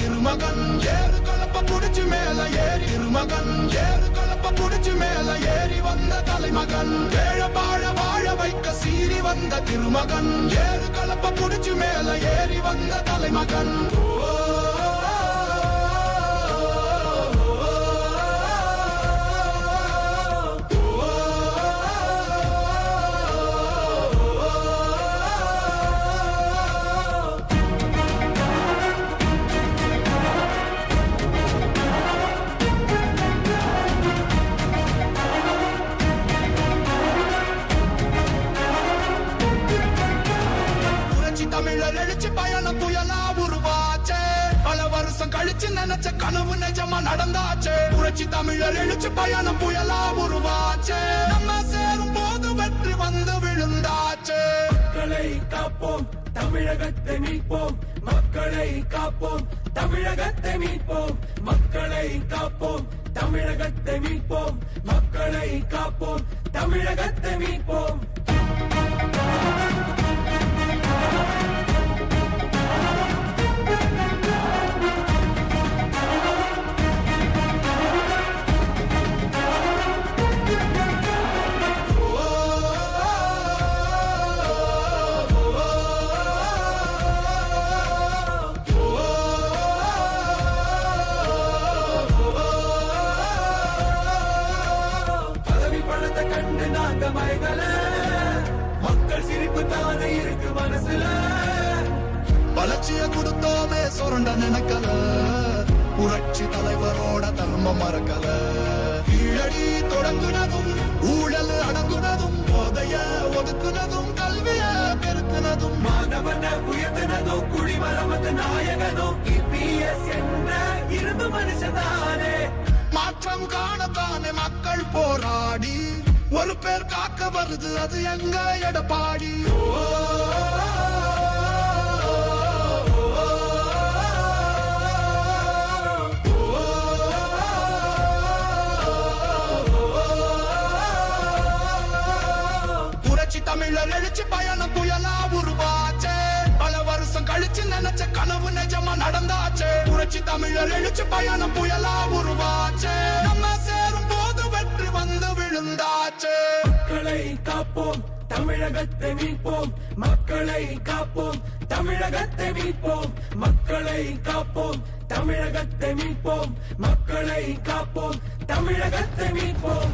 திருமகன் ஏறு கலப்ப புடிச்சு மேல ஏறி திருமகன் ஏறு கலப்ப புடிச்சு மேல ஏறி வந்த தலைமகன் வேழ வாழ வாழ வைக்க சீறி வந்த திருமகன் ஏறு கலப்ப புடிச்சு மேல ஏறி வந்த தலைமகன் தமிழர் எழுச்சி பயணம் புயலா உருவாச்சே பல வருஷம் கழிச்சு நினைச்ச கனவு நிஜமா நடந்தாச்சே புரட்சி தமிழர் எழுச்சி பயணம் புயலா உருவாச்சே நம்ம சேரும் போது வெற்றி வந்து விழுந்தாச்சே மக்களை காப்போம் தமிழகத்தை மீட்போம் மக்களை காப்போம் தமிழகத்தை மீட்போம் மக்களை காப்போம் தமிழகத்தை மீட்போம் மக்களை காப்போம் தமிழகத்தை மீட்போம் கண்டு நாங்க மயங்கல மக்கள் சிரிப்பு தானே இருக்கு மனசுல வளர்ச்சிய கொடுத்தோமே சுரண்ட நினைக்கல புரட்சி தலைவரோட தர்மம் மறக்கல கீழடி தொடங்குனதும் ஊழல் அடங்குனதும் போதைய ஒதுக்குனதும் கல்விய பெருக்குனதும் மாணவன உயர்த்தினதும் குடிமரமத்து நாயகனும் இபிஎஸ் என்ற இரும்பு மனுஷதானே மாற்றம் காணத்தானே மக்கள் போராடி ஒரு பேர் காக்க வருது அது எங்க எடப்பாடி புரட்சி தமிழர் எழுச்சி பயணம் புயலா உருவாச்சே பல வருஷம் கழிச்சு நினைச்ச கனவு நிஜமா நடந்தாச்சே புரட்சி தமிழர் எழுச்சி பயணம் புயலா உருவாச்சே நம்ம சேரும் போது வெற்றி வந்து விழுந்தாச்சே மக்களை காப்போம் தமிழகத்தை மீட்போம் மக்களை காப்போம் தமிழகத்தை மீட்போம் மக்களை காப்போம் தமிழகத்தை மீட்போம் மக்களை காப்போம் தமிழகத்தை மீட்போம்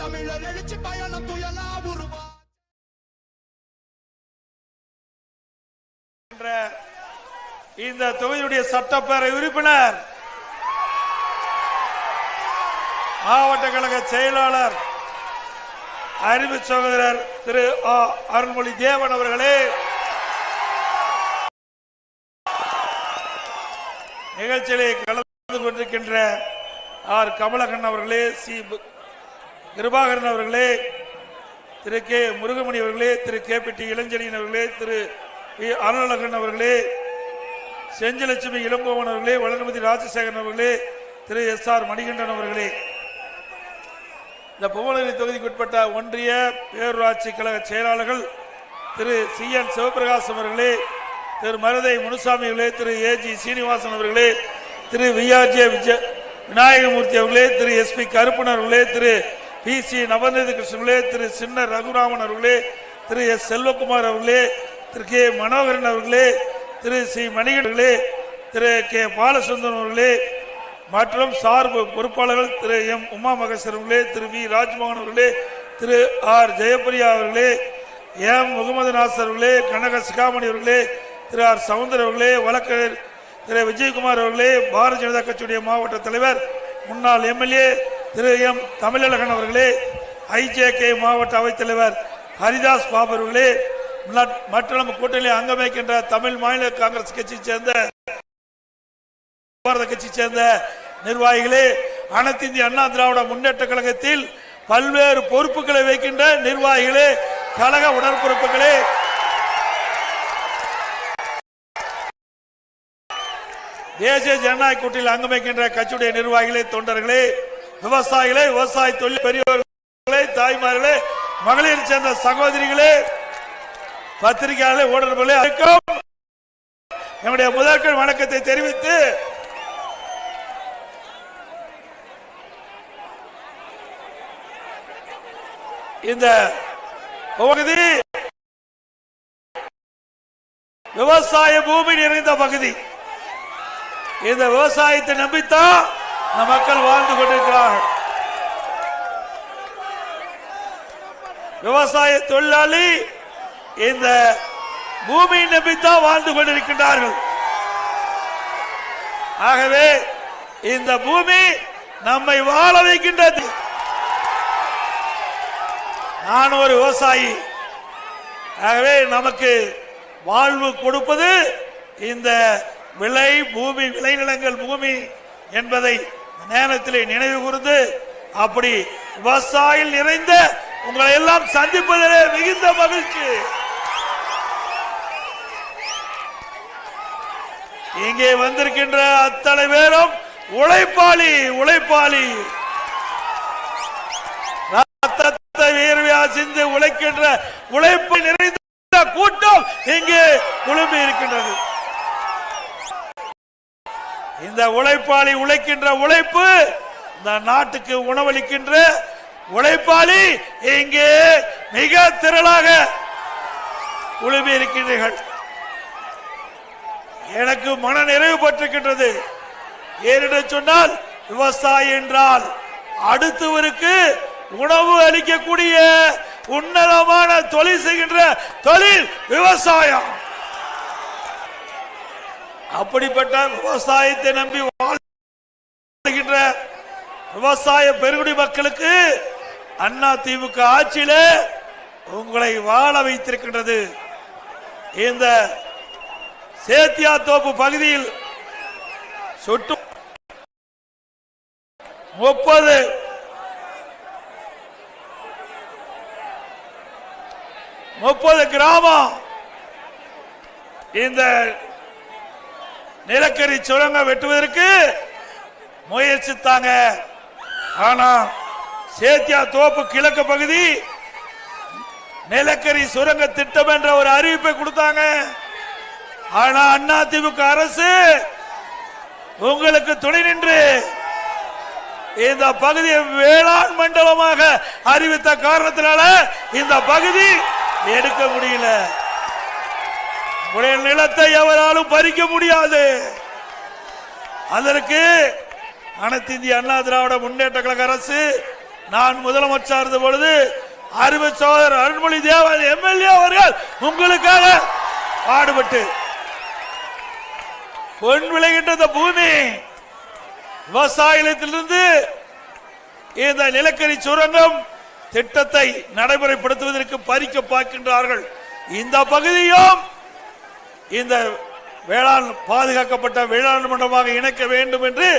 தமிழர் எழுச்சி பயணம் புயலா உருவா இந்த தொகுதியுடைய சட்டப்பேரவை உறுப்பினர் மாவட்ட கழக செயலாளர் அறிவு சகோதரர் திரு அருள்மொழி தேவன் அவர்களே, நிகழ்ச்சியிலே கலந்து கொண்டிருக்கின்ற ஆர் கமலகன் அவர்களே, சி கிருபாகரன் அவர்களே, திரு கே முருகமணி அவர்களே, திரு கே பி டி இளஞ்செழியன் அவர்களே, திரு வி அருளழகன் அவர்களே, செஞ்சலட்சுமி இளங்கோவன் அவர்களே, வளர்மதி ராஜசேகரன் அவர்களே, திரு எஸ் ஆர் மணிகண்டன் அவர்களே, இந்த புவனகிரி தொகுதிக்குட்பட்ட ஒன்றிய பேரூராட்சி கழக செயலாளர்கள் திரு சி என் சிவபிரகாசம் அவர்களே, திரு மருதை முனுசாமி அவர்களே, திரு ஏஜி சீனிவாசன் அவர்களே, திரு விஆர்ஜே விநாயகமூர்த்தி அவர்களே, திரு எஸ்பி கருப்பன் அவர்களே, திரு PC நவநீத கிருஷ்ணர்களே, திரு சின்ன ரகுராமன் அவர்களே, திரு எஸ் செல்வகுமார் அவர்களே, திரு கே மனோகரன் அவர்களே, திரு சி மணிகண்டர்களே, திரு கே பாலசுந்தரம் அவர்களே மற்றும் சார்பு பொறுப்பாளர்கள் திரு எம் உமா மகேஸ்வரன் அவர்களே, திரு வி ராஜ்மோகன் அவர்களே, திரு ஆர் ஜெயபிரியா அவர்களே, எம் முகமது நாசர் அவர்களே, கனக சிகாமணி அவர்களே, திரு ஆர் சவுந்தர் அவர்களே, வழக்கறிஞர் திரு விஜயகுமார் அவர்களே, பாரதிய ஜனதா கட்சியுடைய மாவட்ட தலைவர் முன்னாள் MLA திரு எம் தமிழழகன் அவர்களே, IJK மாவட்ட அவைத்தலைவர் ஹரிதாஸ் பாபு அவர்களே மற்றும் நம்ம கூட்டணியில் அங்கம் வைக்கின்ற தமிழ் மாநில காங்கிரஸ் கட்சியை சேர்ந்த பாரத கட்சியை சேர்ந்த நிர்வாகிகளே, அனைத்து இந்திய அண்ணா திராவிட முன்னேற்ற கழகத்தில் பல்வேறு பொறுப்புகளை வைக்கின்ற நிர்வாகிகளே, கழக உடற்பொறுப்புகளே, தேசிய ஜனநாயக கூட்டணியில் அங்கம் வைக்கின்ற கட்சியுடைய நிர்வாகிகளே, தொண்டர்களே, விவசாயிகளே, விவசாய தொழில் பெரியவர்களே, தாய்மார்களே, மகளிர் சேர்ந்த சகோதரிகளே, பத்திரிகையாளர்களே, ஊடகங்களே, நம்முடைய முதற்கண் வணக்கத்தை தெரிவித்து இந்த பகுதி விவசாய பூமி நிறைந்த பகுதி. இந்த விவசாயத்தை நம்பித்தான் மக்கள் வாழ்ந்து கொண்டிருக்கிறார்கள். விவசாய தொழிலாளி இந்த பூமியை நம்பித்தான் வாழ்ந்து கொண்டிருக்கின்றார்கள். ஆகவே இந்த பூமி நம்மை வாழ வைக்கின்றது. நான் ஒரு விவசாயி. ஆகவே நமக்கு வாழ்வு கொடுப்பது இந்த விளைநிலங்கள் பூமி என்பதை நேரத்தில் நினைவு கூர்ந்து, அப்படி விவசாயிகள் நிறைந்த உங்களை எல்லாம் சந்திப்பதிலே மிகுந்த மகிழ்ச்சி. இங்கே வந்திருக்கின்ற அத்தனை பேரும் உழைப்பாளி ரத்தத்தை வேர்வையா சிந்து உழைக்கின்ற உழைப்பு நிறைந்த கூட்டம் இங்கே குழுமி இருக்கின்றது. இந்த உழைப்பாளி உழைக்கின்ற உழைப்பு, இந்த நாட்டுக்கு உணவளிக்கின்ற உழைப்பாளி இங்கே மிக திரளாக குழுமி இருக்கின்றீர்கள். எனக்கு மன நிறைவு பட்டிருக்கின்றது. ஏனென்று சொன்னால், விவசாயி என்றால் அடுத்தவருக்கு உணவு அளிக்கக்கூடிய உன்னதமான தொழில் செய்கின்ற தொழில் விவசாயம். அப்படிப்பட்ட விவசாயத்தை நம்பி வாழ்கின்ற விவசாய பெருங்குடி மக்களுக்கு அண்ணா திமுக ஆட்சியில உங்களை வாழ வைத்திருக்கின்றது. இந்த சேத்தியாத்தோப்பு பகுதியில் சுட்டு 30 கிராமம் இந்த நிலக்கரி சுரங்கம் வெட்டுவதற்கு முயற்சித்தாங்க. ஆனா சேத்தியாத்தோப்பு கிழக்கு பகுதி நிலக்கரி சுரங்க திட்டம் என்ற ஒரு அறிவிப்பை கொடுத்தாங்க. ஆனா அதிமுக அரசு உங்களுக்கு துணை நின்று இந்த பகுதியை வேளாண் மண்டலமாக அறிவித்த காரணத்தினால இந்த பகுதி எடுக்க முடியல. உடைய நிலத்தை எவராலும் பறிக்க முடியாது. அதற்கு அனைத்து இந்திய அண்ணா திராவிட முன்னேற்ற கழக அரசு, நான் முதலமைச்சர் இருந்த பொழுது சகோதரர் அருண்மொழி தேவன் MLA அவர்கள் உங்களுக்காக பாடுபட்டு பொன் விளைகின்ற பூமி விவசாயத்திலிருந்து இந்த நிலக்கரி சுரங்கம் திட்டத்தை நடைமுறைப்படுத்துவதற்கு பறிக்க பார்க்கின்றார்கள். இந்த பகுதியும் இந்த வேளாண் பாதுகாக்கப்பட்ட வேளாண் மண்டலமாக இணைக்க வேண்டும் என்று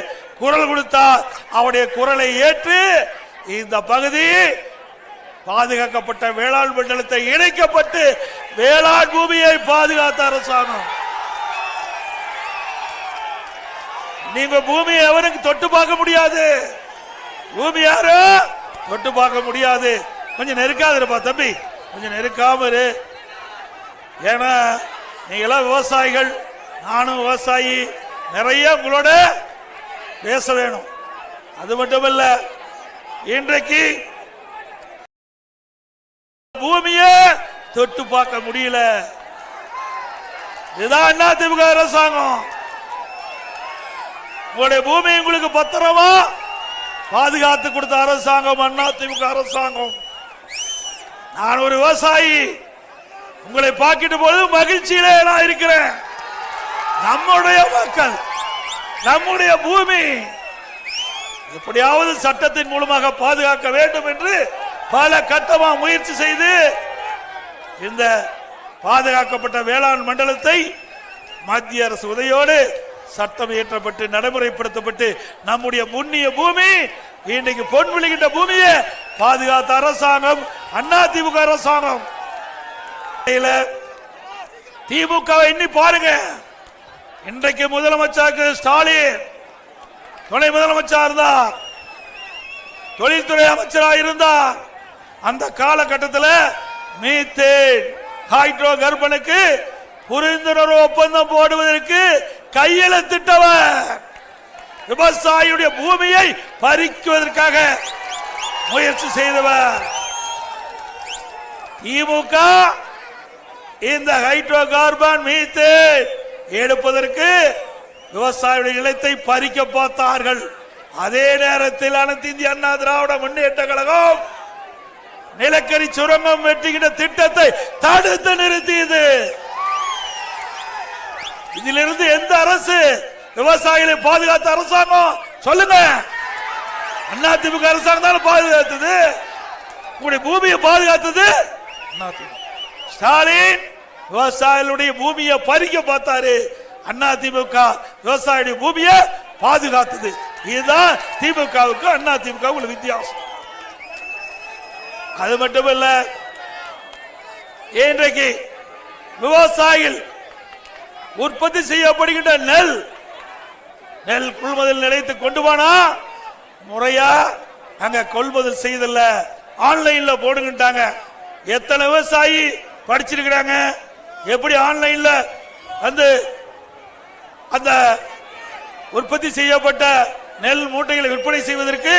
குரல் கொடுத்தார். அவருடைய குரலை ஏற்று இந்த பகுதி பாதுகாக்கப்பட்ட வேளாண் மண்டலத்தை இணைக்கப்பட்டு வேளாண் பூமியை பாதுகாத்த அரசாங்கம். நீங்க பூமியை எவருக்கு தொட்டு பார்க்க முடியாது. பூமி யாரு தொட்டு பார்க்க முடியாது. கொஞ்சம் நெருக்காது இருப்பா தம்பி, கொஞ்சம் நெருக்காம இரு. ஏன்னா நீங்களாம் விவசாயிகள், நானும் விவசாயி, நிறைய உங்களோட பேச வேணும். அது மட்டுமல்ல, இன்றைக்கு பூமியை தொட்டு பார்க்க முடியல. இதுதான் அதிமுக அரசாங்கம். உங்களுடைய பூமி உங்களுக்கு பத்திரமா பாதுகாத்து கொடுத்த அரசாங்கம் அதிமுக அரசாங்கம். நான் ஒரு விவசாயி, உங்களை பார்க்கிட்ட போது மகிழ்ச்சியிலே நான் இருக்கிறேன். நம்முடைய மக்கள், நம்முடைய பூமி எப்படியாவது சட்டத்தின் மூலமாக பாதுகாக்க வேண்டும் என்று பல கட்டமா முயற்சி செய்து இந்த பாதுகாக்கப்பட்ட வேளாண் மண்டலத்தை மத்திய அரசு உதவியோடு சட்டம் இயற்றப்பட்டு நடைமுறைப்படுத்தப்பட்டு நம்முடைய முன்னிய பூமி இன்னைக்கு பொன் விழுகின்ற பூமியை பாதுகாத்த அரசாங்கம் அதிமுக அரசாங்கம். திமுக எண்ணி பாருங்க. இன்றைக்கு முதலமைச்சருக்கு ஸ்டாலின் துணை முதலமைச்சர் இருந்தார், தொழில்துறை அமைச்சராக இருந்தார். அந்த காலகட்டத்தில் மீத்தேன் ஹைட்ரோ கார்பனுக்கு புரிந்துணர்வு ஒப்பந்தம் போடுவதற்கு கையெழுத்திட்டவர், விவசாயியுடைய பூமியை பறிக்குவதற்காக முயற்சி செய்தவர். திமுக இந்த ஹைட்ரோ கார்பன் மீத்தேன் எடுப்பதற்கு விவசாயியுடைய நிலத்தை பறிக்க பார்த்தார்கள். அதே நேரத்தில் அனைத்து இந்திய அண்ணா திராவிட முன்னேற்ற கழகம் நிலக்கரி சுரங்கம் வெட்டுகின்ற திட்டத்தை தடுத்து நிறுத்தியது. இதிலிருந்து எந்த அரசு விவசாயிகளை பாதுகாத்த அரசாங்கம் சொல்லுங்க? அதிமுக அரசாங்கம் தான் பாதுகாத்தது. உங்களுடைய பூமியை பாதுகாத்தது ஸ்டாலின். விவசாயிகளுடைய பூமியை பறிக்க பார்த்தாரு. அதிமுக விவசாயியுடைய பூமியை பாதுகாத்தது. இதுதான் திமுகவுக்கு அதிமுக வித்தியாசம். அது மட்டுமல்ல, இன்றைக்கு விவசாயிகள் உற்பத்தி செய்யப்படுகின்ற நெல் கொள்முதல் நிலையத்தை கொண்டு போனா முறையா அங்க கொள்முதல் செய்தல்ல, ஆன்லைன்ல போடுங்கிட்டாங்க. எத்தனை விவசாயி படிச்சிருக்கிறாங்க? எப்படி ஆன்லைன்ல அந்த உற்பத்தி செய்யப்பட்ட நெல் மூட்டைகளை விற்பனை செய்வதற்கு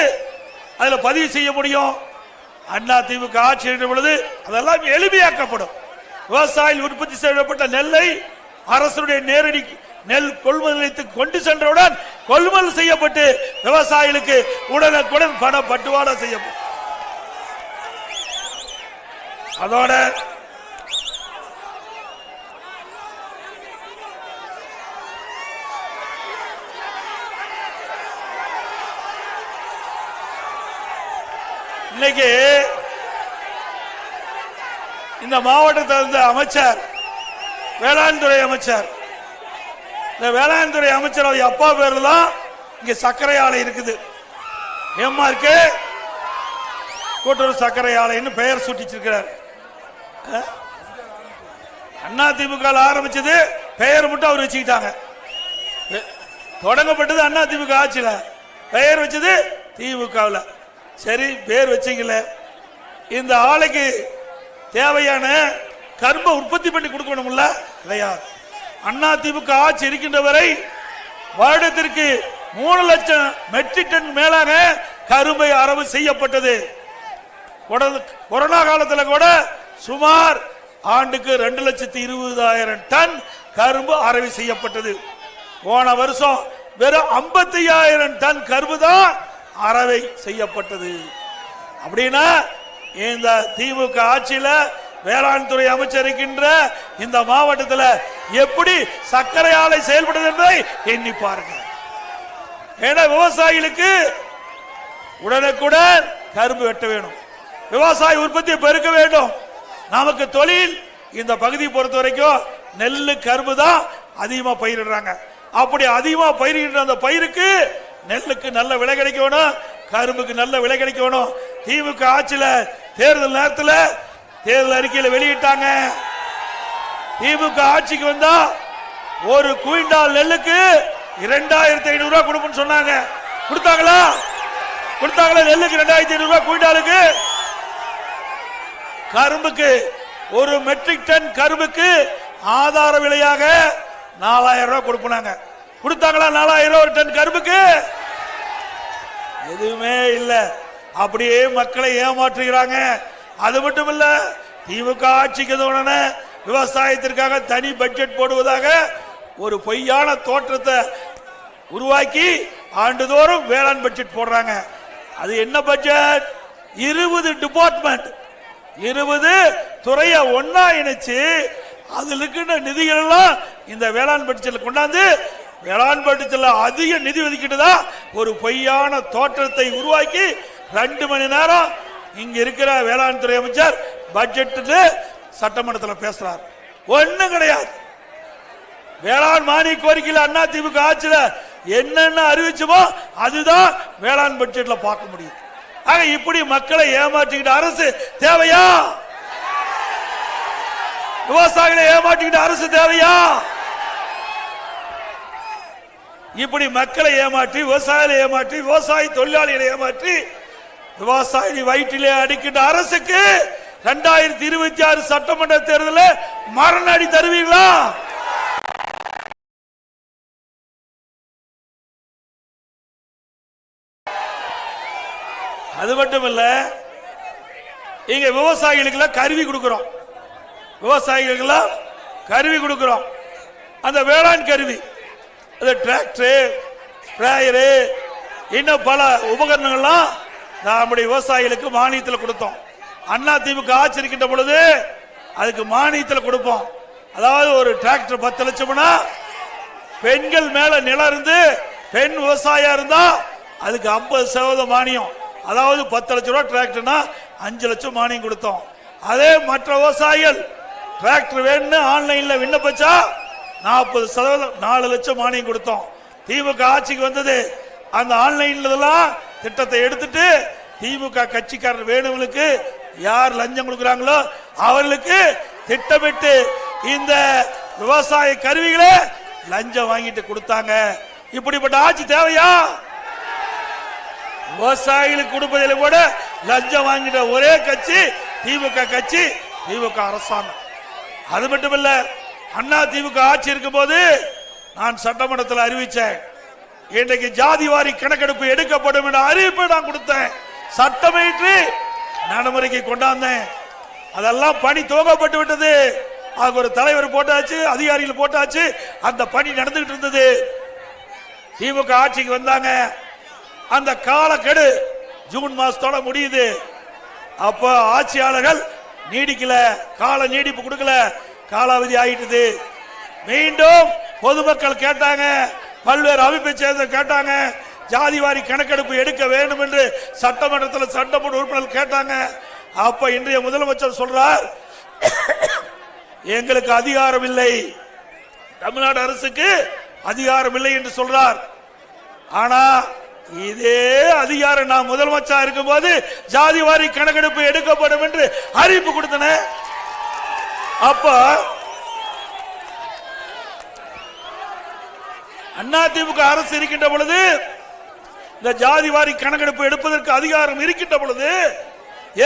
அதுல பதிவு செய்ய முடியும்? அதிமுக ஆட்சி என்ற பொழுது அதெல்லாம் எளிமையாக்கப்படும். விவசாயிகள் உற்பத்தி செய்யப்பட்ட நெல்லை அரசுடைய நேரடி நெல் கொள்முதல் நிலையத்துக்கு கொண்டு சென்றவுடன் கொள்முதல் செய்யப்பட்டு விவசாயிகளுக்கு உடனுக்குடன் பண பட்டுவாடா செய்யப்படும். அதோட இன்னைக்கு இந்த மாவட்டத்தில் இருந்த அமைச்சர், வேளாண் துறை அமைச்சர், இந்த வேளாண் துறை அமைச்சர் அப்பா பேர்ல தான் இங்க சர்க்கரை ஆலை இருக்குது. எம்ஆர்கே கூட்டுறவு சர்க்கரை ஆலைன்னு பெயர் சூட்டிச்சிருக்கிறார். அதிமுக ஆரம்பிச்சது, பெயர் மட்டும் அவர் வச்சுக்கிட்டாங்க. தொடங்கப்பட்டது அதிமுக ஆட்சியில, பெயர் வச்சது திமுகவில். சரி, பேர் வச்சீங்கள, இந்த ஆலைக்கு தேவையான கரும்பை உற்பத்தி பண்ணி கொடுக்கணும்ல, கிடையாது. அதிமுக ஆட்சி இருக்கின்ற வரை வருடத்திற்கு 3 லட்சம் மெட்ரிக் டன் மேலாக கரும்பை அரவு செய்யப்பட்டது. கொரோனா காலத்தில் கூட சுமார் ஆண்டுக்கு 2,20,000 டன் கரும்பு அரவு செய்யப்பட்டது. போன வருஷம் வெறும் 55,000 டன் கரும்பு தான் அரவை செய்யப்பட்டது. அப்படின்னா இந்த திமுக ஆட்சியில வேளாண் துறை அமைச்சர் இருக்கின்ற இந்த மாவட்டத்தில் எப்படி சர்க்கரை ஆலை செயல்படுது என்பதை எண்ணி பாருங்க. ஏன்னா விவசாயிகளுக்கு உடனுக்குடன் கரும்பு வெட்ட வேணும், விவசாய உற்பத்தியை பெருக்க வேண்டும். நமக்கு தொழில் இந்த பகுதியை பொறுத்த வரைக்கும் நெல்லு கரும்பு தான் அதிகமா பயிரிடுறாங்க. அப்படி அதிகமா பயிரிடுற அந்த பயிருக்கு நெல்லுக்கு நல்ல விலை கிடைக்கணும், கரும்புக்கு நல்ல விலை கிடைக்கணும். திமுக ஆட்சியில தேர்தல் நேரத்தில் தேர்தல் அறிக்கையில வெளியிட்டாங்க, திமுக ஆட்சிக்கு வந்தா ஒரு குவிண்டால் நெல்லுக்கு 2,500 ரூபாய் கொடுப்போம்னு சொன்னாங்க. கொடுத்தாங்களா? நெல்லுக்கு 2,500 ரூபாய் குவிண்டாலுக்கு. கரும்புக்கு ஒரு மெட்ரிக் டன் கரும்புக்கு ஆதார விலையாக 4000 ரூபாய் கொடுப்பாங்க. கொடுத்தாங்களா 4000 ரூபாய் ஒரு டன் கரும்புக்கு? எதுவுமே இல்ல. அப்படியே மக்களை ஏமாற்றுகிறாங்க. அது மட்டும் இல்ல, திமுக ஆட்சிக்கு உடனே விவசாயத்திற்காக தனி பட்ஜெட் போடுவதாக ஒரு பொய்யான தோற்றத்தை உருவாக்கி ஆண்டுதோறும் வேளாண் பட்ஜெட் போடுறாங்க. அது என்ன பட்ஜெட்? 20 டிபார்ட்மெண்ட் 20 துறையை ஒன்னா இணைச்சு அதுல இருக்கின்ற நிதிகள் எல்லாம் இந்த வேளாண் பட்ஜெட்ல கொண்டாந்து வேளாண் பட்ஜெட்ல அதிக நிதி ஒதுக்கிட்டுதான் ஒரு பொய்யான தோற்றத்தை உருவாக்கி 2 மணி நேரம் இங்க இருக்கிற வேளாண் துறை அமைச்சர் பட்ஜெட் சட்டமன்றத்தில் பேசுறார். ஒண்ணும் கிடையாது. வேளாண் மானிய கோரிக்கையில் அண்ணா திமுக ஆட்சியில என்னென்ன அறிவிச்சோமோ அதுதான் வேளாண் பட்ஜெட்ல பார்க்க முடியும். ஆக இப்படி மக்களை ஏமாற்றிக்கிட்ட அரசு தேவையா? விவசாயிகளை ஏமாற்றிக்கிட்ட அரசு தேவையா? இப்படி மக்களை ஏமாற்றி விவசாயிகளை ஏமாற்றி விவசாய தொழிலாளிகளை ஏமாற்றி விவசாயி வயிற்றிலே அடிக்கின்ற அரசுக்கு 2026 சட்டமன்ற தேர்தலில் மரண அடி தருவீங்களா? அது மட்டும் இல்ல, இங்க விவசாயிகளுக்கு கருவி கொடுக்கிறோம். விவசாயிகளுக்கு கருவி கொடுக்கிறோம். அந்த வேளாண் கருவி, டிராக்டர், ஸ்ப்ரேயரு, இன்னும் பல உபகரணங்கள்லாம் நம்முடைய விவசாயிகளுக்கு மானியத்தில் கொடுத்தோம். அண்ணா திமுக ஆட்சி இருக்கின்ற பொழுது அதுக்கு மானியத்தில் கொடுப்போம். அதாவது ஒரு டிராக்டர் 10 லட்சம்னா பெண்கள் மேல நிலம் இருந்து பெண் விவசாயியா இருந்தா அதுக்கு 50% மானியம். அதாவது 10 லட்சம் ரூபாய் டிராக்டர்னா 5 லட்சம் மானியம் கொடுத்தோம். அதே மற்ற விவசாயிகள் டிராக்டர் வேணும்னு ஆன்லைன்ல விண்ணப்பிச்சா 40% 4 லட்சம் மானியம் கொடுத்தோம். திமுக ஆட்சிக்கு வந்தது அந்த ஆன்லைன்ல திட்டத்தை எடுத்துட்டு திமுக கட்சிக்காரர் வேணுங்களுக்கு யார் லஞ்சம் கொடுக்கிறாங்களோ அவர்களுக்கு திட்டமிட்டு இந்த விவசாய கருவிகளை லஞ்சம் வாங்கிட்டு கொடுத்தாங்க. இப்படிப்பட்ட ஆட்சி தேவையா? விவசாயிகளுக்கு கொடுப்பதில் கூட லஞ்சம் வாங்கிட்ட ஒரே கட்சி திமுக கட்சி, திமுக அரசாங்கம். அது மட்டுமல்ல, அண்ணா திமுக ஆட்சி இருக்கும் போது நான் சட்டமன்றத்தில் அறிவிச்சேன், இன்றைக்கு ஜாதிவாரி கணக்கெடுப்பு எடுக்கப்படும் என்ற அறிவிப்பை நான் கொடுத்தேன். சட்டமேற்றி நடைமுறைக்கு கொண்டாந்தேன். அதெல்லாம் பணி துவங்கப்பட்டு விட்டது. அதுக்கு ஒரு தலைவர் போட்டாச்சு, அதிகாரிகள் போட்டாச்சு. அந்த பணி நடந்துகிட்டு இருந்தது. திமுக ஆட்சிக்கு வந்தாங்க. அந்த காலக்கெடு ஜூன் மாசத்தோட முடியுது. அப்ப ஆட்சியாளர்கள் நீடிக்கல, கால நீடிப்பு கொடுக்கல, காலாவதி ஆயிட்டது. மீண்டும் பொதுமக்கள் கேட்டாங்க, பல்வேறு அமைப்பை சேர்ந்த கேட்டாங்க, ஜாதிவாரி கணக்கெடுப்பு எடுக்க வேண்டும் என்று சட்டமன்றத்தில் சட்டமன்ற உறுப்பினர்கள் கேட்டாங்க. அப்ப இன்றைய முதலமைச்சர் சொல்றார், எங்களுக்கு அதிகாரம் இல்லை, தமிழ்நாடு அரசுக்கு அதிகாரம் இல்லை என்று சொல்றார். ஆனா இதே அதிகாரம் நான் முதலமைச்சர் இருக்கும் போது ஜாதிவாரி கணக்கெடுப்பு எடுக்கப்படும் என்று அறிவிப்பு கொடுத்தன. அப்ப அதிமுக அரசு இருக்கின்ற பொழுது, இந்த ஜாதிவாரி கணக்கெடுப்பு எடுப்பதற்கு அதிகாரம் இருக்கின்ற பொழுது,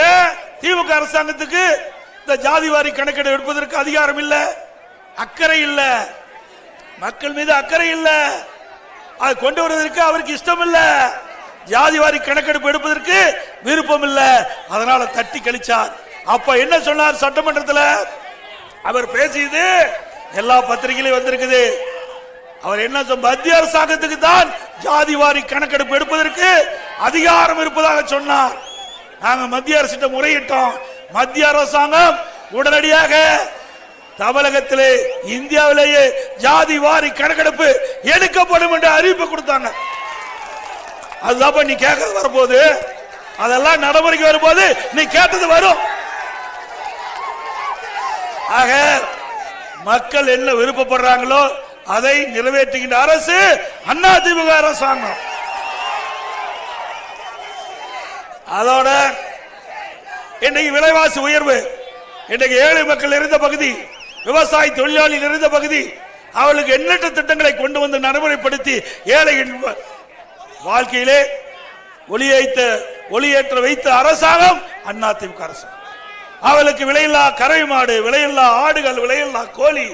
ஏன் திமுக அரசாங்கத்துக்கு இந்த ஜாதிவாரி கணக்கெடுப்பு எடுப்பதற்கு அதிகாரம் இல்ல? அக்கறை இல்ல, மக்கள் மீது அக்கறை இல்ல, அது கொண்டு வருவதற்கு அவருக்கு இஷ்டம் இல்ல, ஜாதிவாரி கணக்கெடுப்பு எடுப்பதற்கு விருப்பம் இல்ல, அதனால தட்டி கழிச்சார். அப்ப என்ன சொன்னார் சட்டமன்றத்தில்? அவர் பேசியது எல்லா பத்திரிகையிலும் வந்திருக்குது. அவர் என்ன, மத்திய அரசாங்கத்துக்கு தான் ஜாதிவாரி கணக்கெடுப்பு எடுப்பதற்கு அதிகாரம் இருப்பதாக சொன்னார். நாங்க மத்திய அரசிட்ட முறையிட்டோம். மத்திய அரசாங்கம் உடனடியாக தமிழகத்திலே இந்தியாவிலேயே ஜாதிவாரி கணக்கெடுப்பு எடுக்கப்படும் என்று அறிவிப்பு கொடுத்தாங்க. அதுதான் நீ கேட்கறது வரும்போது, அதெல்லாம் நடைமுறைக்கு வரும்போது நீ கேட்டது வரும். ஆக மக்கள் என்ன விருப்பப்படுறாங்களோ அதை நிறைவேற்றுகின்ற அரசு அதிமுக அரசாங்கம். அதோட இன்றைக்கு விலைவாசி உயர்வு, இன்றைக்கு ஏழை மக்கள் இருந்த பகுதி, விவசாய தொழிலாளி இருந்த பகுதி, அவர்களுக்கு எண்ணற்ற திட்டங்களை கொண்டு வந்து நடைமுறைப்படுத்தி ஏழைகள் வாழ்க்கையிலே ஒளியேற்ற வைத்த அரசாங்கம் அதிமுக அரசாங்கம். அவளுக்கு விலையில்லா கறவை மாடு, விலையில்லா ஆடுகள், விலையில்லா கோழி,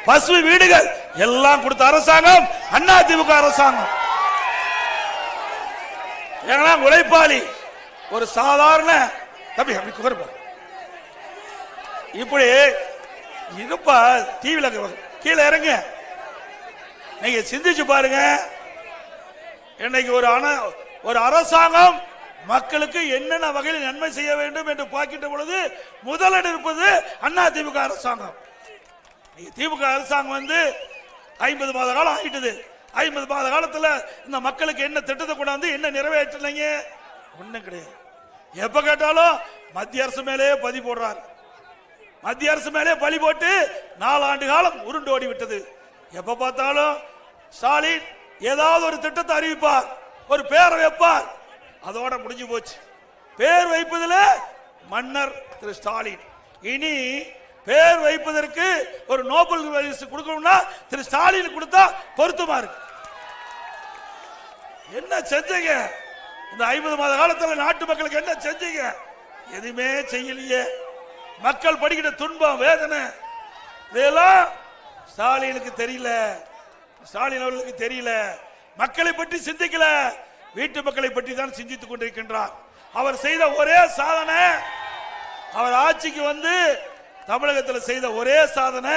பசு வீடுகள் எல்லாம் கொடுத்த அரசாங்கம் அதிமுக அரசாங்கம். ஏன்னா உழைப்பாளி ஒரு சாதாரண தம்பி அப்படி குகர்பா இப்படி இருப்பா டிவில கீழே இறங்க. நீங்க சிந்திச்சு பாருங்க. இன்னைக்கு ஒரு அரசாங்கம் மக்களுக்கு என்னென்ன வகையில் நன்மை செய்ய வேண்டும் என்று பார்க்கின்ற பொழுது முதலிடம் இருப்பது அதிமுக அரசாங்கம். திமுக அரசாங்கம் 50 மாத காலம் ஆயிட்டது. 50 மாத காலத்துல இந்த மக்களுக்கு என்ன திட்டத்தை கொண்டாந்து என்ன நிறைவேற்றலைங்க? ஒண்ணும் கிடையாது. எப்ப கேட்டாலும் மத்திய அரசு மேலே பதி போடுறார். மத்திய அரசு மேலே பலி போட்டு 4 ஆண்டு காலம் உருண்டு ஓடி விட்டது. எப்ப பார்த்தாலும் ஸ்டாலின் ஏதாவது ஒரு திட்டத்தை அறிவிப்பார், ஒரு பேரை வைப்பார், அதோட முடிஞ்சு போச்சு. பேர் வைப்பதில் மன்னர் திரு ஸ்டாலின். இனி பேர் வைப்பதற்கு ஒரு நோபல் பரிசு கொடுக்கணும்னா திரு ஸ்டாலின் கொடுத்தா பொருத்தமா இருக்கு. என்ன செஞ்சீங்க இந்த 50 மாத காலத்தில்? நாட்டு மக்களுக்கு என்ன செஞ்சீங்க? எதுவுமே செய்யலையே. மக்கள் படிக்கிற துன்பம், வேதனை இதெல்லாம் ஸ்டாலினுக்கு தெரியல. ஸ்டாலின் அவர்களுக்கு தெரியல. மக்களை பற்றி சிந்திக்கல. வீட்டு மக்களை பற்றி தான் சிந்தித்துக் கொண்டிருக்கின்றார். அவர் செய்த ஒரே சாதனை, அவர் ஆட்சிக்கு தமிழகத்தில் செய்த ஒரே சாதனை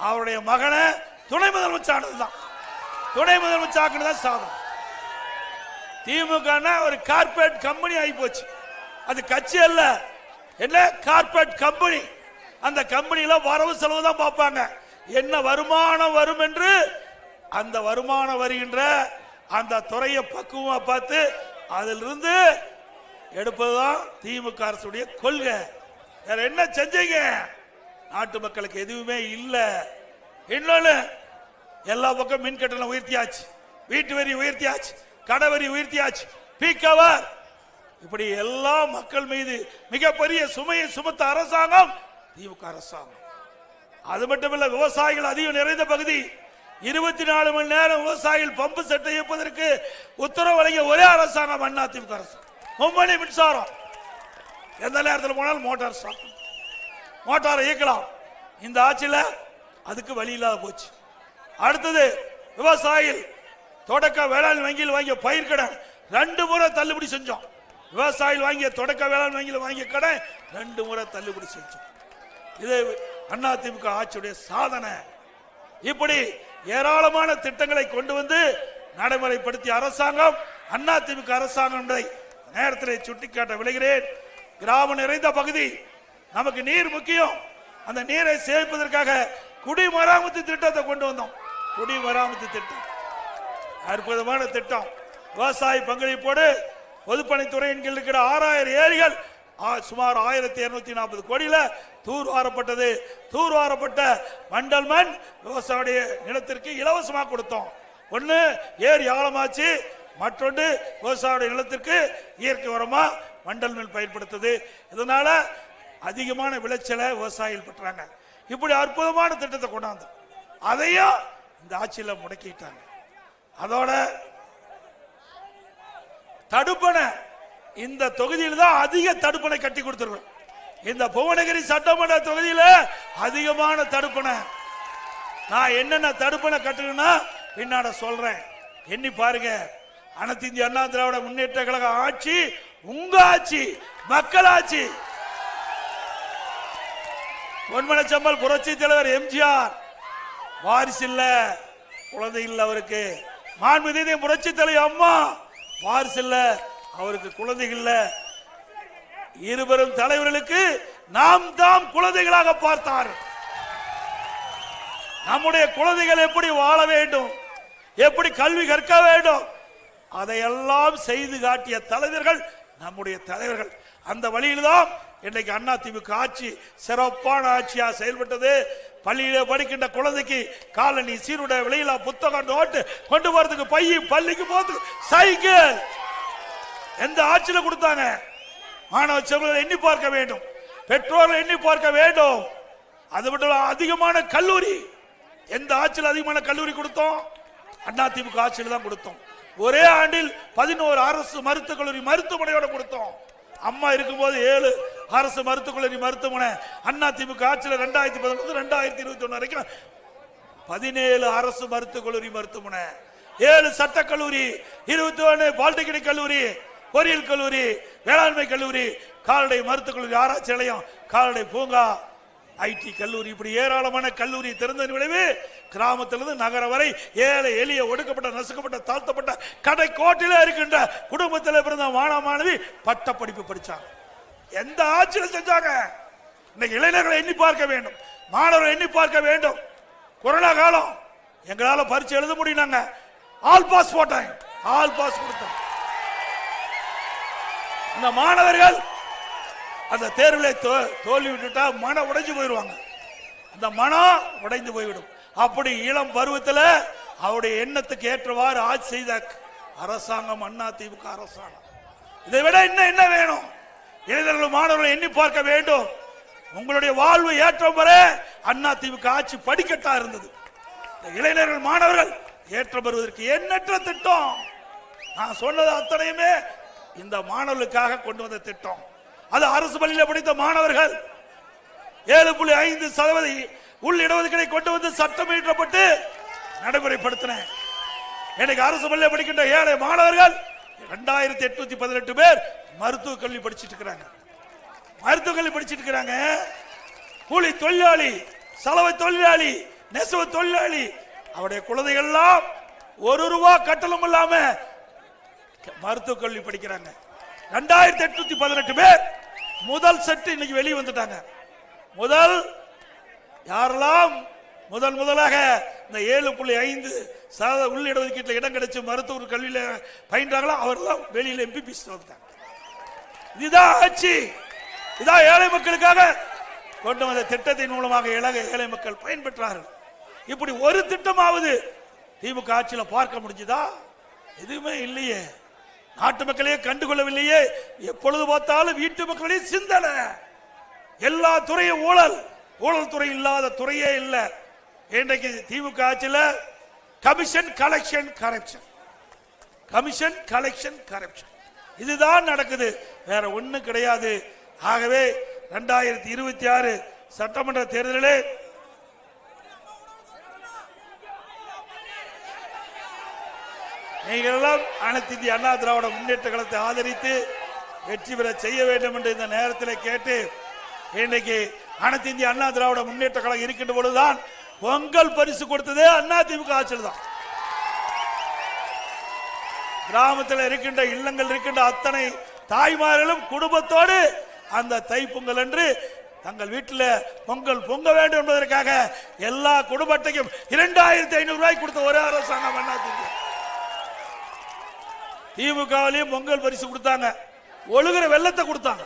அவருடைய மகனை துணை முதலமைச்சர் தான். துணை முதலமைச்சர் தான் சாதனை. திமுக ஒரு கார்பரேட் கம்பெனி ஆகி போச்சு. அது கட்சி அல்ல, என்ன கார்பரேட் கம்பெனி. அந்த கம்பெனியில வரவு செலவு தான் பார்ப்பாங்க. என்ன வருமானம் வரும் என்று அந்த வருமானம் வருகின்ற அந்த துறையை பக்குவமா பார்த்து அதிலிருந்து எடுப்பதுதான் திமுக அரசுடைய கொள்கை. வேற என்ன செஞ்சீங்க? நாட்டு மக்களுக்கு எதுவுமே இல்ல. இன்னொன்னு, எல்லா பக்கம் மின் கட்டணம் உயர்த்தியாச்சு, வீட்டு வரி உயர்த்தியாச்சு, கடை வரி உயர்த்தியாச்சு, பீக்கவர், இப்படி எல்லா மக்கள் மீது மிகப்பெரிய சுமையை சுமத்த அரசாங்கம் திமுக அரசாங்கம். அது மட்டுமல்ல, விவசாயிகள் அதிகம் நிறைந்த பகுதி. 24 மணி நேரம் விவசாயிகள் பம்பு செட்டை இயப்பதற்கு உத்தரவு வழங்கிய ஒரே அரசாங்கம் அதிமுக அரசாங்கம். மும்மணி மின்சாரம், எந்த நேரத்தில் போனாலும் மோட்டார் ஸ்டார்ட், மோட்டாரை இயக்கலாம். இந்த ஆட்சியில் அதுக்கு வழி இல்லாத போச்சு. அடுத்தது, விவசாயிகள் தொடக்க வேளாண் வங்கியில் வாங்கிய பயிர்க்கடன் 2 முறை தள்ளுபடி செஞ்சோம். விவசாயிகள் வாங்கிய தொடக்க வேளாண் வங்கியில் வாங்கிய கடன் 2 முறை தள்ளுபடி செஞ்சோம். இது அதிமுக ஆட்சியுடைய சாதனை. இப்படி ஏராளமான திட்டங்களை கொண்டு வந்து நடைமுறைப்படுத்திய அரசாங்கம் அதிமுக அரசாங்கம் என்பதை நேரத்தில் சுட்டிக்காட்ட விளைகிறேன். கிராமம் நிறைந்த பகுதி, நமக்கு நீர் முக்கியம். அந்த நீரை சேமிப்பதற்காக குடிமராமத்து திட்டத்தை கொண்டு வந்தோம். குடிமராமத்து திட்டம் அற்புதமான திட்டம். விவசாய பங்களிப்போடு பொதுப்பணித்துறையின் கீழ் இருக்கிற 6000 ஏரிகள் சுமார் 1240 கோடியில தூர்வாரப்பட்டது. தூர்வாரப்பட்ட மண்டல் மண் விவசாய நிலத்திற்கு இலவசமாக கொடுத்தோம். ஒன்னு ஏரி ஆழமாச்சு, மற்றொன்று விவசாய நிலத்திற்கு இயற்கை உரமா மண்டல் மண் பயன்படுத்தது. இதனால அதிகமான விளைச்சலை விவசாயிகள் பெற்றாங்க. இப்படி அற்புதமான திட்டத்தை கொண்டாந்தோம். அதையும் இந்த ஆட்சியில் முடக்கிட்டாங்க. அதோட தடுப்பணை, இந்த தொகுதியில் தான் அதிக தடுப்பணை கட்டி கொடுத்துருக்கோம். இந்த புவனகிரி சட்டமன்ற தொகுதியில அதிகமான தடுப்பணை. நான் என்னென்ன தடுப்பணை கட்டணும்னா பின்னாட சொல்றேன், எண்ணி பாருங்க. அனைத்து இந்திய அண்ணா திராவிட முன்னேற்ற கழக ஆட்சி உங்க ஆட்சி, மக்கள் ஆட்சி. பொன்மனச்சம்பல் புரட்சி தலைவர் எம்ஜிஆர் வாரிசு இல்ல, குழந்தை இல்ல அவருக்கு. மாண்புமிகு புரட்சி தலைவர் அம்மா வாரிசு இல்ல, அவருக்கு குழந்தைகள் இல்ல. இருவரும் தலைவர்களுக்கு நாம் தாம் குழந்தைகளாக பார்த்தார். நம்முடைய குழந்தைகள் எப்படி வாழ வேண்டும், எப்படி கல்வி கற்க வேண்டும், அதையெல்லாம் செய்து காட்டிய தலைவர்கள் நம்முடைய தலைவர்கள். அந்த வழியில்தான் இன்றைக்கு அதிமுக ஆட்சி சிறப்பான ஆட்சியா செயல்பட்டது. பள்ளியில படிக்கின்ற குழந்தைக்கு காலனி, சீருடை, விலையில்லா புத்தகம், நோட்டு, கொண்டு போறதுக்கு பைய, பள்ளிக்கு போறதுக்கு சைக்கிள் எந்த ஆட்சியில கொடுத்தாங்க? மாணவ செல்வங்களை எண்ணி பார்க்க வேண்டும், பெற்றோர்கள் எண்ணி பார்க்க வேண்டும். அது மட்டும் அதிகமான கல்லூரி, எந்த ஆட்சியில் அதிகமான கல்லூரி கொடுத்தோம்? அதிமுக ஆட்சியில் தான் கொடுத்தோம். ஒரே ஆண்டில் 11 அரசு மருத்துவக் கல்லூரி மருத்துவமனையோட கொடுத்தோம். அம்மா இருக்கும்போது 7 அரசு மருத்துவக் கல்லூரி மருத்துவமனை அதிமுக ஆட்சியில் 2019 2021 வரைக்கும் 17 அரசு மருத்துவக் கல்லூரி மருத்துவமனை, 7 சட்டக்கல்லூரி, 21 பாலிடெக்னிக் கல்லூரி, பொறியியல் கல்லூரி, வேளாண்மை கல்லூரி, கால்நடை மருத்துவக் கல்லூரி, ஆராய்ச்சி நிலையம், கால்நடை பூங்கா, ஐடி கல்லூரி, இப்படி ஏராளமான கல்லூரி திறந்த விளைவு கிராமத்திலிருந்து நகர வரை ஏழை எளிய ஒடுக்கப்பட்ட நசுக்கப்பட்ட தாழ்த்தப்பட்ட கடை கோட்டில இருக்கின்ற குடும்பத்தில் பிறந்த மாணவி பட்ட படிப்பு படிச்சாங்க. எந்த ஆட்சியில் செஞ்சாங்க? இன்னைக்கு இளைஞர்களை எண்ணி பார்க்க வேண்டும், மாணவர்களை எண்ணி பார்க்க வேண்டும். கொரோனா காலம் எங்களால பரீட்சை எழுத முடியும். ஆல் பாஸ் போட்டாங்க, ஆல் பாஸ் கொடுத்தோம். இந்த மாணவர்கள் அந்த தேர்வில் தோல்வி விட்டுட்டா மனம் உடைஞ்சு போயிடுவாங்க. அந்த மனம் உடைந்து போய்விடும். அப்படி இளம் பருவத்தில் அவருடைய எண்ணத்துக்கு ஏற்றவாறு ஆட்சி செய்த அரசாங்கம் அதிமுக அரசாங்கம். இதை விட இன்னும் என்ன வேணும்? இளைஞர்கள் மாணவர்களை எண்ணி பார்க்க வேண்டும். உங்களுடைய வாழ்வு ஏற்றம் வர அதிமுக ஆட்சி படிக்கட்டா இருந்தது. இளைஞர்கள் மாணவர்கள் ஏற்றம் பெறுவதற்கு எண்ணற்ற திட்டம். நான் சொன்னது அத்தனையுமே இந்த மாணவர்களுக்காக கொண்டு வந்த திட்டம். அது அரசு பள்ளியில் படித்த மாணவர்கள் 7.5% உள் இடஒதுக்கீடை கொண்டு வந்து சட்டம் இயற்றப்பட்டு நடைமுறைப்படுத்தின. எனக்கு அரசு பள்ளியில் படிக்கின்ற ஏழை மாணவர்கள் 2818 பேர் மருத்துவக் கல்வி படிச்சிட்டு இருக்கிறாங்க. மருத்துவக் கல்வி படிச்சிட்டு இருக்கிறாங்க. கூலி தொழிலாளி, சலவை தொழிலாளி, நெசவு தொழிலாளி, அவருடைய குழந்தைகள் எல்லாம் ₹1 கட்டணம் இல்லாம மருத்துவக் கல்வி படிக்கிறாங்க. 2818 பேர் முதல் செட்டு இன்னைக்கு வெளியே வந்துட்டாங்க. யாரெல்லாம் முதலாக இந்த 7.5% உள் இடஒதுக்கீட்டில் இடம் கிடைச்சு மருத்துவ கல்வியில பயின்றாங்களோ அவரெல்லாம் வெளியில எம்பிபிஎஸ் வந்துட்டாங்க. இதுதான் ஆட்சி. இதான் ஏழை மக்களுக்காக கொண்டு வந்த திட்டத்தின் மூலமாக ஏழை மக்கள் பயன்பெற்றார்கள். இப்படி ஒரு திட்டமாவது திமுக ஆட்சியில் பார்க்க முடிஞ்சதா? எதுவுமே இல்லையே. நாட்டு மக்களையே கண்டுகொள்ளவில்லையே. எப்பொழுது பார்த்தாலும் வீட்டு மக்களையே சிந்தனை. எல்லா துறையும் ஊழல், ஊழல் துறை இல்லாத துறையே இல்லை. இன்றைக்கு திமுக ஆட்சியில் commission collection corruption, commission collection corruption, இதுதான் நடக்குது, வேற ஒண்ணு கிடையாது. ஆகவே 2026 சட்டமன்ற தேர்தலிலே நீங்கள் எல்லாம் அனைத்து இந்திய அண்ணா திராவிட முன்னேற்ற கழகத்தை ஆதரித்து வெற்றி பெற செய்ய வேண்டும் என்று இந்த நேரத்தில் கேட்டு, இன்றைக்கு அனைத்து இந்திய அண்ணா திராவிட முன்னேற்ற கழகம் இருக்கின்ற பொழுதுதான் பொங்கல் பரிசு கொடுத்ததே அதிமுக ஆட்சியில் தான். கிராமத்தில் இருக்கின்ற இல்லங்கள் இருக்கின்ற அத்தனை தாய்மார்களும் குடும்பத்தோடு அந்த தைப்பொங்கல் என்று தங்கள் வீட்டில் பொங்கல் பொங்க வேண்டும் என்பதற்காக எல்லா குடும்ப அட்டைக்கும் 2500 ரூபாய் கொடுத்த ஒரே அரசாங்கம் அதிமுக. திமுகவிலையும் பொங்கல் பரிசு கொடுத்தாங்க, ஒழுகிற வெள்ளத்தை கொடுத்தாங்க,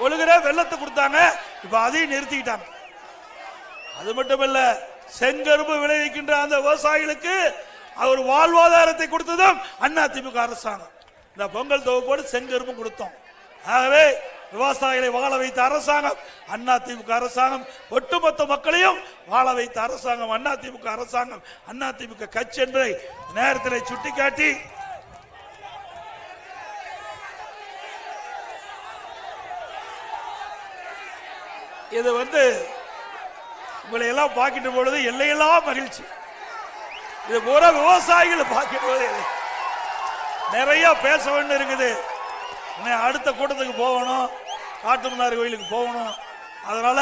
ஒழுகிற வெள்ளத்தை கொடுத்தாங்க. இப்ப அதையும் நிறுத்திக்கிட்டாங்க. அது மட்டுமல்ல, செங்கரும்பு விளைவிக்கின்ற அந்த விவசாயிகளுக்கு அவர் வாழ்வாதாரத்தை கொடுத்ததும் அதிமுக அரசாங்கம். இந்த பொங்கல் தொகுப்போடு செங்கரும்பு கொடுத்தோம். ஆகவே விவசாயிகளை வாழ வைத்த அரசாங்கம் அதிமுக அரசாங்கம், ஒட்டுமொத்த மக்களையும் வாழ வைத்த அரசாங்கம் அதிமுக அரசாங்கம், அதிமுக கட்சி என்பதை நேரத்தில் சுட்டிக்காட்டி, இது உங்களை எல்லாம் பார்க்கின்ற பொழுது எல்லையெல்லாம் மகிழ்ச்சி. இது பூரா விவசாயிகள் பார்க்கின்ற போது நிறைய பேச வேண்டும் இருக்குது. அடுத்த கூட்டத்துக்கு போகணும், காட்டுமன்னார் கோயிலுக்கு போகணும். அதனால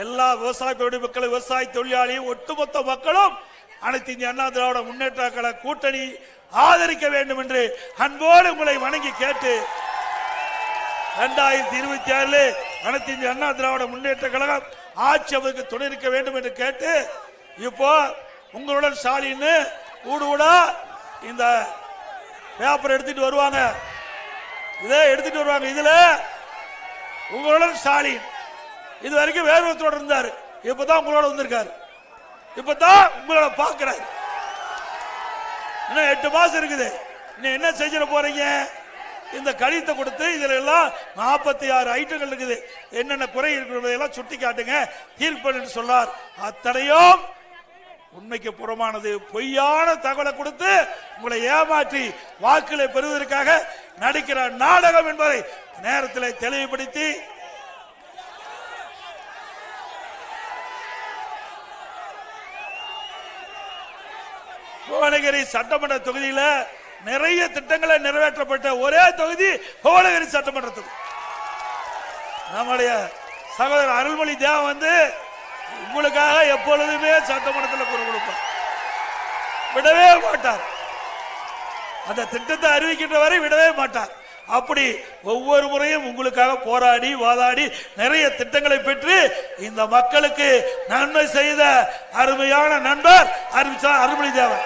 எல்லா விவசாய மக்கள், விவசாய தொழிலாளியும் ஒட்டுமொத்த மக்களும் அனைத்து இந்திய அண்ணா திராவிட முன்னேற்ற கழக கூட்டணி ஆதரிக்க வேண்டும் என்று அன்போடு உங்களை வணங்கி கேட்டு, 2026 அனைத்து இந்திய அண்ணா திராவிட முன்னேற்ற கழகம் ஆட்சி அவருக்கு துணை இருக்க வேண்டும் என்று கேட்டு, இப்போ உங்களுடன் ஸ்டாலின் ஊடுகூடா இந்த பேப்பர் எடுத்துட்டு வருவாங்க, இதை எடுத்துட்டு வருவாங்க. இதுல உங்களுடன் ஸ்டாலின் இது வரைக்கும் வேறு ஒருத்தரோட இருந்தாரு, இப்பதான் உங்களோட வந்திருக்காரு, இப்பதான் உங்களோட பாக்குறாரு. இன்னும் 8 மாசம் இருக்குது. இன்னும் என்ன செஞ்சிட போறீங்க? இந்த கடிதத்தை கொடுத்து இதுல எல்லாம் 46 ஐட்டங்கள் இருக்குது, என்னென்ன குறை இருக்கிறதெல்லாம் சுட்டி காட்டுங்க, தீர்ப்பு என்று சொன்னார். அத்தனையும் உண்மைக்கு புறமானது, பொய்யான தகவலை கொடுத்து உங்களை ஏமாற்றி வாக்குகளை பெறுவதற்காக நடிக்கிற நாடகம் என்பதை நேரத்தில் தெளிவுபடுத்தி, புவனகிரி சட்டமன்ற தொகுதியில நிறைய திட்டங்களை நிறைவேற்றப்பட்ட ஒரே தொகுதி புவனகிரி சட்டமன்ற தொகுதி. நம்முடைய சகோதரர் அருள்மொழி தேவன் வந்து உங்களுக்காக எப்பொழுதுமே சட்டமன்றத்தில் குரல் கொடுப்பார், விடவே மாட்டார். அந்த திட்டத்தை அறிவிக்கின்ற வரை விடவே மாட்டார். அப்படி ஒவ்வொரு முறையும் உங்களுக்காக போராடி வாதாடி நிறைய திட்டங்களை பெற்று இந்த மக்களுக்கு நன்மை செய்த அருமையான நண்பர் அருள்மொழி தேவன்.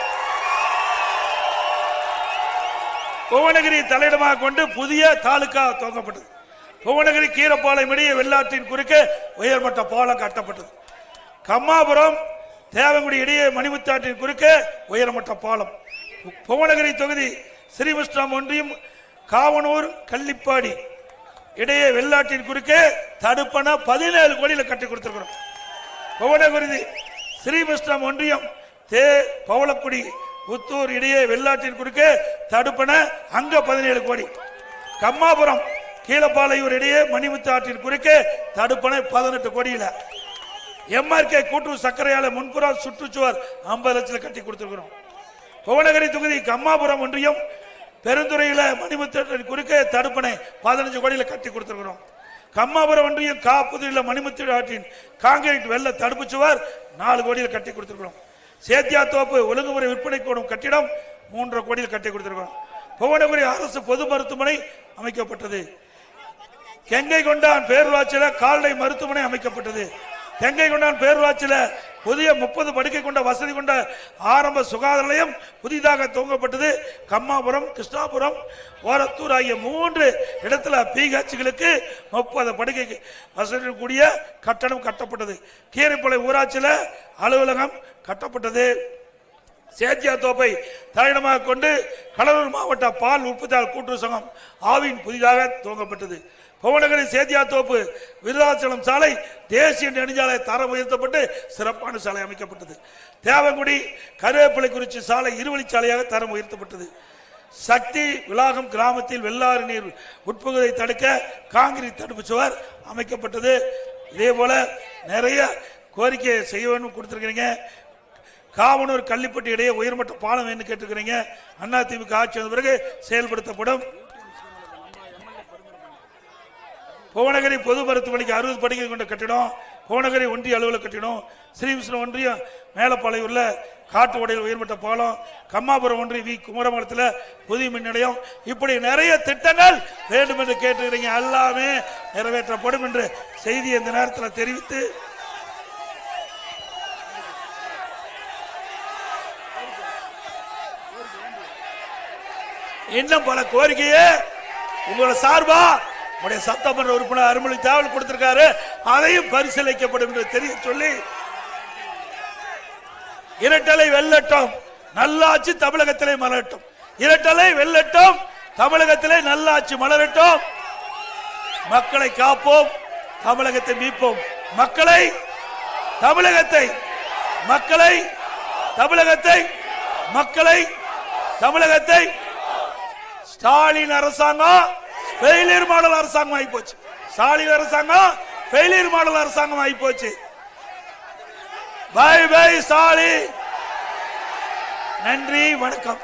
புவனகிரி தலையிடமாக கொண்டு புதிய தாலுகா துவங்கப்பட்டது. புவனகிரி கீரப்பாளையம் இடையே வெள்ளாற்றின் குறுக்கே உயர்மட்ட பாலம் கட்டப்பட்டது. கம்மாபுரம் தேவங்குடி இடையே மணிமுத்தாற்றின் குறுக்கே உயர்மட்ட பாலம். புவனகிரி தொகுதி ஸ்ரீமுஷ்ணம் ஒன்றியம் காவனூர் கள்ளிப்பாடி இடையே வெள்ளாற்றின் குறுக்கே தடுப்பண 17 கோடியில் கட்டி கொடுத்திருக்கிறோம். புவனகிரி ஸ்ரீமுஷ்ணம் ஒன்றியம் பவளக்குடி புத்தூர் இடையே வெள்ளாற்றின் குறுக்கே தடுப்பண அங்க 17 கோடி. கம்மாபுரம் கீழப்பாளையூர் இடையே மணிமுத்தாற்றின் குறுக்கே தடுப்பணை 18 கோடியில. எம்ஆர்கே கூட்டுறவு சர்க்கரை ஆலை முன்புற சுற்றுச்சுவர் 50 லட்சத்தில் கட்டி கொடுத்திருக்கிறோம். புவனகிரி தொகுதி கம்மாபுரம் ஒன்றியம் பெருந்துறையில மணிமுத்தாற்றின் குறுக்கே தடுப்பணை 15 கோடியில கட்டி கொடுத்திருக்கிறோம். கம்மாபுரம் ஒன்றியம் காப்புதிரில மணிமுத்தாற்றின் காங்கிரீட் வெள்ள தடுப்பு சுவர் 4 கோடியில் கட்டி கொடுத்திருக்கிறோம். சேத்தியாத்தோப்பு ஒழுங்குமுறை விற்பனை கூடும் கட்டிடம் 3.5 கோடியில் கட்டி கொடுத்திருக்கிறோம். புவனகிரி அரசு பொது மருத்துவமனை அமைக்கப்பட்டது. கெங்கை கொண்டான் பேரூராட்சியில கால்நடை மருத்துவமனை அமைக்கப்பட்டது. கெங்கை கொண்டான் பேரூராட்சியில புதிய 30 படுக்கை கொண்ட வசதி கொண்ட ஆரம்ப சுகாதார நிலையம் புதிதாக துவங்கப்பட்டது. கம்மாபுரம் கிருஷ்ணாபுரம் ஓரத்தூர் ஆகிய 3 இடத்துல பிஹெச்களுக்கு 30 படுக்கை வசதி கூடிய கட்டணம் கட்டப்பட்டது. கீரைப்பாளையம் ஊராட்சியில அலுவலகம் கட்டப்பட்டது. சேத்தியாத்தோப்பை தலையிடமாக கொண்டு கடலூர் மாவட்ட பால் உற்பத்தியாளர் கூட்டுறவு சங்கம் ஆவின் புதிதாக துவங்கப்பட்டது. புவனகிரி சேத்தியாத்தோப்பு விருதாச்சலம் சாலை தேசிய நெடுஞ்சாலை தரம் உயர்த்தப்பட்டு சிறப்பான சாலை அமைக்கப்பட்டது. தேவங்குடி கருவேப்பிலை குறிச்சி சாலை இருவழிச்சாலையாக தரம் உயர்த்தப்பட்டது. சக்தி விலாகம் கிராமத்தில் வெள்ளாறு நீர் உட்புகுவதை தடுக்க காங்கிரீட் தடுப்பு சுவர் அமைக்கப்பட்டது. இதே போல நிறைய கோரிக்கை செய்ய வேண்டும் கொடுத்திருக்கிறீங்க. காவனூர் கள்ளிப்பட்டி இடையே உயர்மட்ட பாலம் வேணும் கேட்டுக்கிறீங்க. அதிமுக ஆட்சி வந்த பிறகு செயல்படுத்தப்படும். புவனகிரி பொது மருத்துவமனைக்கு 60 படுக்கை கொண்ட கட்டிடம். புவனகிரி ஒன்றிய அலுவலக கட்டிடம். ஸ்ரீமுஷ்ணம் ஒன்றியம் மேலப்பாளையூர்ல காட்டு உடையில் உயர்மட்ட பாலம். கம்மாபுரம் ஒன்றிய வி குமரமங்கலத்தில் புதிய மின் நிலையம். இப்படி நிறைய திட்டங்கள் வேண்டும் என்று கேட்டுக்கிறீங்க. எல்லாமே நிறைவேற்றப்படும் என்று செய்தி இந்த நேரத்தில் தெரிவித்து இன்னும் பல கோரிக்கையை உங்களோட சார்பா உடைய சட்டமன்ற உறுப்பினர் அருள்மொழி தேவன் கொடுத்திருக்காரு. அதையும் பரிசீலிக்கப்படும் என்று தெரிய சொல்லி இரட்டலை வெள்ளட்டும் நல்லாட்சி தமிழகத்திலே மலரட்டும். இரட்டலை வெள்ளட்டும் தமிழகத்திலே நல்லாட்சி மலரட்டும். மக்களை காப்போம், தமிழகத்தை மீட்போம். மக்களை தமிழகத்தை மக்களை தமிழகத்தை மக்களை தமிழகத்தை ஸ்டாலின் அரசாங்கம் ஃபெயிலியர் மாடல் அரசாங்கம் ஆகி போச்சு. ஸ்டாலின் அரசாங்கம் ஃபெயிலியர் மாடல் அரசாங்கம் ஆகி போச்சு. Bye bye Stalin. நன்றி, வணக்கம்.